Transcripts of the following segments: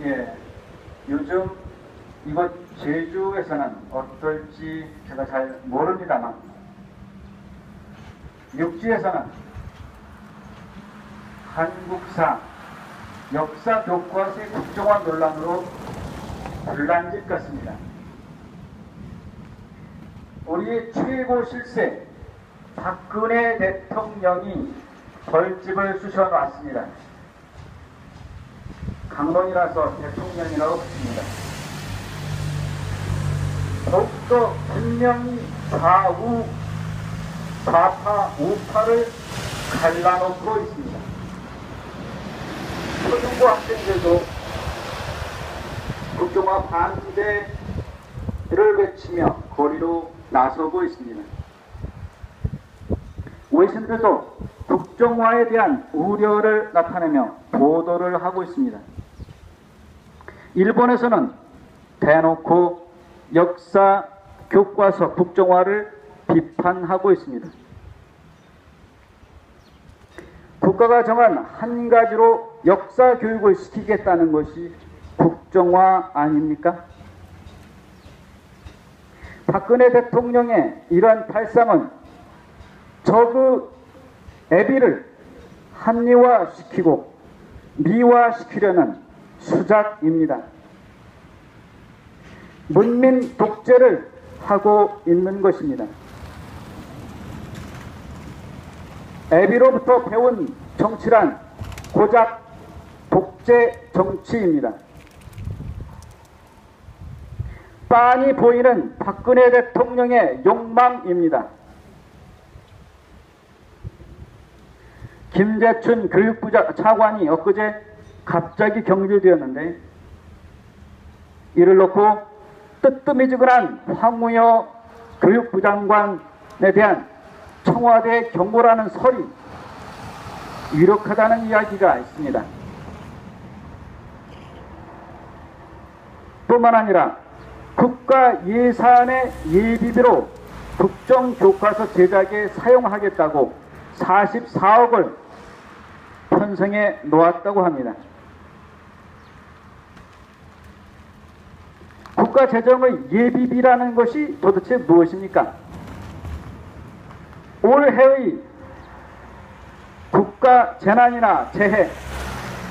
예, 요즘 이곳 제주에서는 어떨지 제가 잘 모릅니다만 육지에서는 한국사 역사 교과서의 국정화 논란으로 불난집 같습니다. 우리의 최고 실세 박근혜 대통령이 벌집을 쑤셔놨습니다. 강론이라서 대통령이라고 붙습니다. 더욱더 분명히 좌파, 우파를 갈라놓고 있습니다. 초중고 학생들도 국정화 반대를 외치며 거리로 나서고 있습니다. 외신들도 국정화에 대한 우려를 나타내며 보도를 하고 있습니다. 일본에서는 대놓고 역사 교과서 국정화를 비판하고 있습니다. 국가가 정한 한 가지로 역사 교육을 시키겠다는 것이 국정화 아닙니까? 박근혜 대통령의 이러한 발상은 저그 애비를 합리화시키고 미화시키려는 수작입니다. 문민 독재를 하고 있는 것입니다. 애비로부터 배운 정치란 고작 독재 정치입니다. 빤히 보이는 박근혜 대통령의 욕망입니다. 김재춘 교육부 차관이 엊그제 갑자기 경질되었는데 이를 놓고 뜨뜨미지근한 황우여 교육부 장관에 대한 청와대 경고라는 설이 유력하다는 이야기가 있습니다. 뿐만 아니라 국가 예산의 예비비로 국정교과서 제작에 사용하겠다고 44억을 편성해 놓았다고 합니다. 국가재정의 예비비라는 것이 도대체 무엇입니까? 올해의 국가 재난이나 재해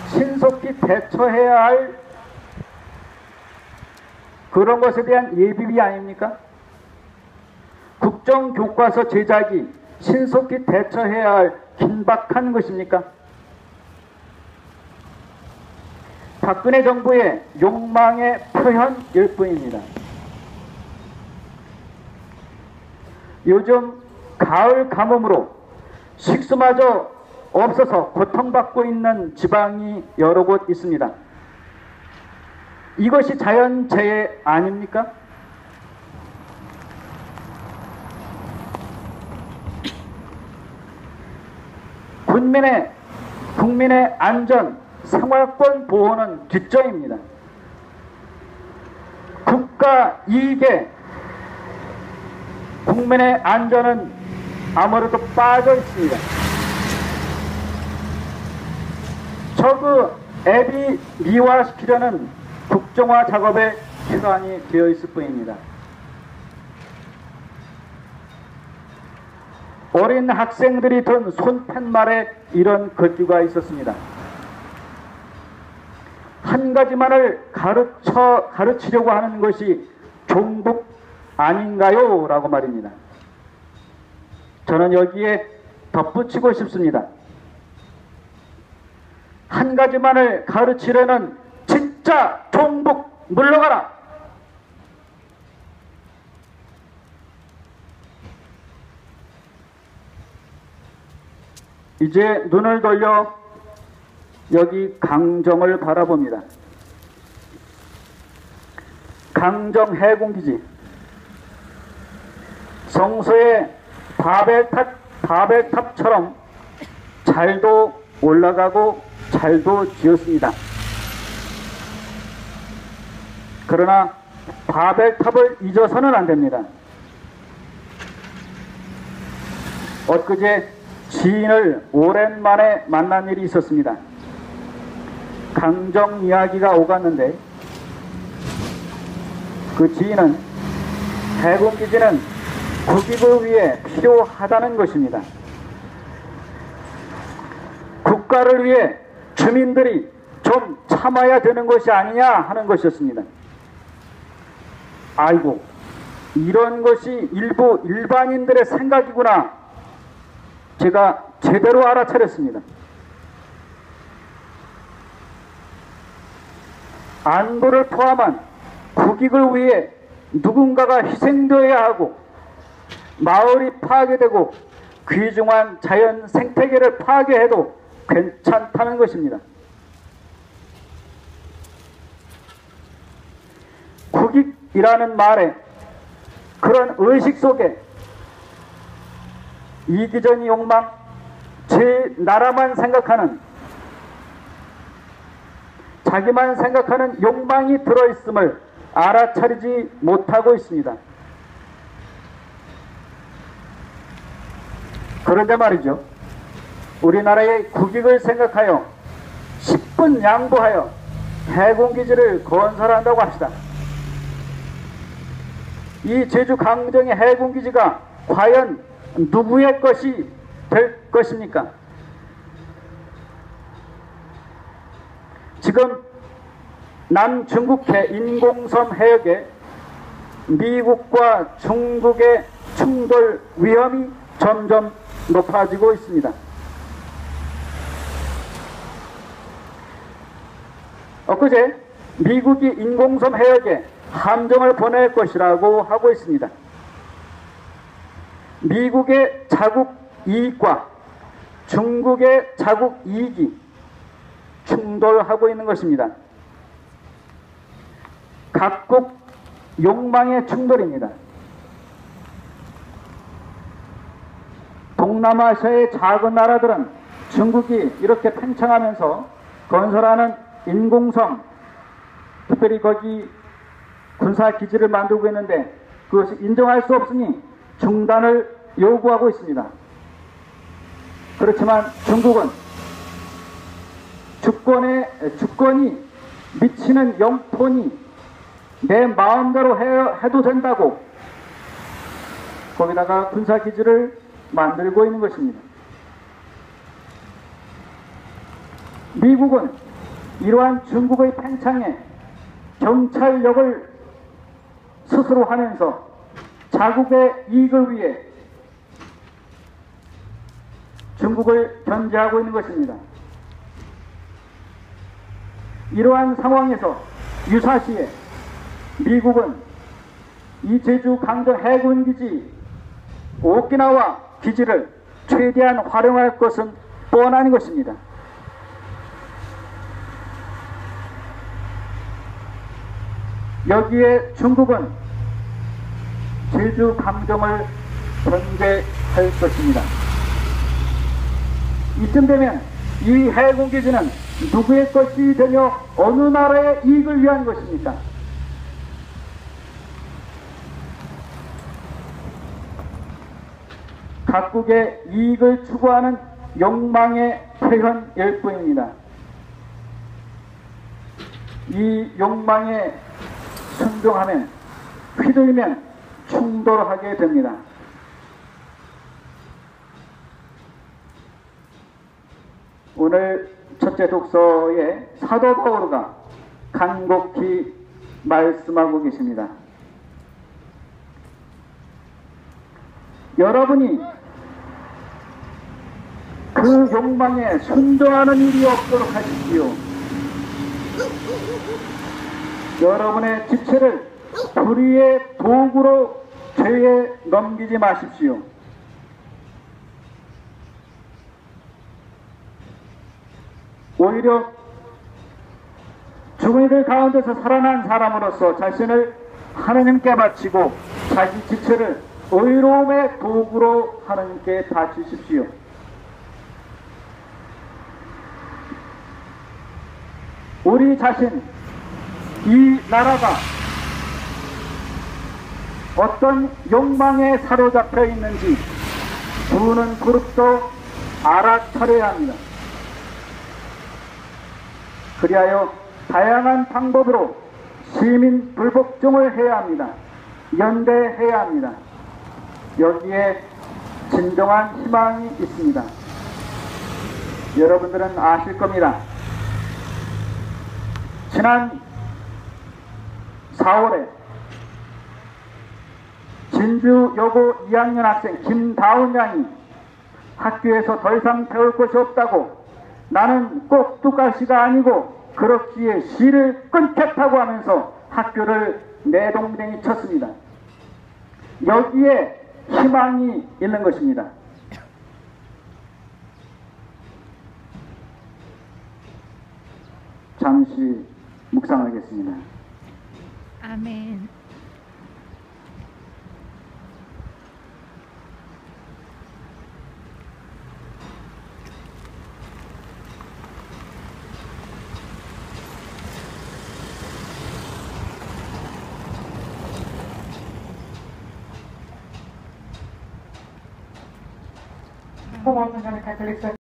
신속히 대처해야 할 그런 것에 대한 예비비 아닙니까? 국정교과서 제작이 신속히 대처해야 할 긴박한 것입니까? 박근혜 정부의 욕망의 표현일 뿐입니다. 요즘 가을 가뭄으로 식수마저 없어서 고통받고 있는 지방이 여러 곳 있습니다. 이것이 자연재해 아닙니까? 국민의 안전, 생활권 보호는 뒷전입니다. 국가 이익에 국민의 안전은 아무래도 빠져 있습니다. 저그 앱이 미화시키려는 국정화 작업에 시간이 되어 있을 뿐입니다. 어린 학생들이 든 손팻말에 이런 글귀가 있었습니다. 한 가지만을 가르치려고 하는 것이 종북 아닌가요? 라고 말입니다. 저는 여기에 덧붙이고 싶습니다. 한 가지만을 가르치려는 진짜 종북 물러가라! 이제 눈을 돌려 여기 강정을 바라봅니다. 강정 해군기지. 성서의 바벨탑처럼 잘도 올라가고 잘도 지었습니다. 그러나 바벨탑을 잊어서는 안 됩니다. 엊그제 지인을 오랜만에 만난 일이 있었습니다. 강정 이야기가 오갔는데 그 지인은 해군기지는 국익을 위해 필요하다는 것입니다. 국가를 위해 주민들이 좀 참아야 되는 것이 아니냐 하는 것이었습니다. 아이고, 이런 것이 일부 일반인들의 생각이구나. 제가 제대로 알아차렸습니다. 안보를 포함한 국익을 위해 누군가가 희생되어야 하고 마을이 파괴되고 귀중한 자연 생태계를 파괴해도 괜찮다는 것입니다. 국익이라는 말에 그런 의식 속에 이기적인 욕망, 제 나라만 생각하는, 자기만 생각하는 욕망이 들어있음을 알아차리지 못하고 있습니다. 그런데 말이죠, 우리나라의 국익을 생각하여 10분 양보하여 해군기지를 건설한다고 합시다. 이 제주 강정의 해군기지가 과연 누구의 것이 될 것입니까? 지금 남중국해 인공섬 해역에 미국과 중국의 충돌 위험이 점점 높아지고 있습니다. 엊그제 미국이 인공섬 해역에 함정을 보낼 것이라고 하고 있습니다. 미국의 자국 이익과 중국의 자국 이익이 충돌하고 있는 것입니다. 각국 욕망의 충돌입니다. 동남아시아의 작은 나라들은 중국이 이렇게 팽창하면서 건설하는 인공섬, 특별히 거기 군사기지를 만들고 있는데 그것이 인정할 수 없으니 중단을 요구하고 있습니다. 그렇지만 중국은 주권이 미치는 영토니 내 마음대로 해도 된다고 거기다가 군사기지를 만들고 있는 것입니다. 미국은 이러한 중국의 팽창에 경찰력을 스스로 하면서 자국의 이익을 위해 중국을 견제하고 있는 것입니다. 이러한 상황에서 유사시에 미국은 이 제주 강정 해군기지 오키나와 기지를 최대한 활용할 것은 뻔한 것입니다. 여기에 중국은 제주 강정을 견제할 것입니다. 이쯤 되면 이 해군기지는 누구의 것이 되며 어느 나라의 이익을 위한 것입니까? 각국의 이익을 추구하는 욕망의 표현일 뿐입니다. 이 욕망에 순종하면, 휘둘리면 충돌하게 됩니다. 오늘 첫째 독서에 사도 바오로가 간곡히 말씀하고 계십니다. 여러분이 그 욕망에 순종하는 일이 없도록 하십시오. 여러분의 지체를 불의의 도구로 죄에 넘기지 마십시오. 오히려 죽은 이들 가운데서 살아난 사람으로서 자신을 하나님께 바치고 자기 지체를 의로움의 도구로 하나님께 바치십시오. 우리 자신, 이 나라가 어떤 욕망에 사로잡혀 있는지 부는 그룹도 알아차려야 합니다. 그리하여 다양한 방법으로 시민 불복종을 해야 합니다. 연대해야 합니다. 여기에 진정한 희망이 있습니다. 여러분들은 아실 겁니다. 지난 4월에 진주여고 2학년 학생 김다운 양이 학교에서 더 이상 배울 것이 없다고 나는 꼭두가시가 아니고 그렇기에 시를 끊겠다고 하면서 학교를 내동댕이 쳤습니다. 여기에 희망이 있는 것입니다. 잠시 묵상하겠습니다. 아멘. Como Catholic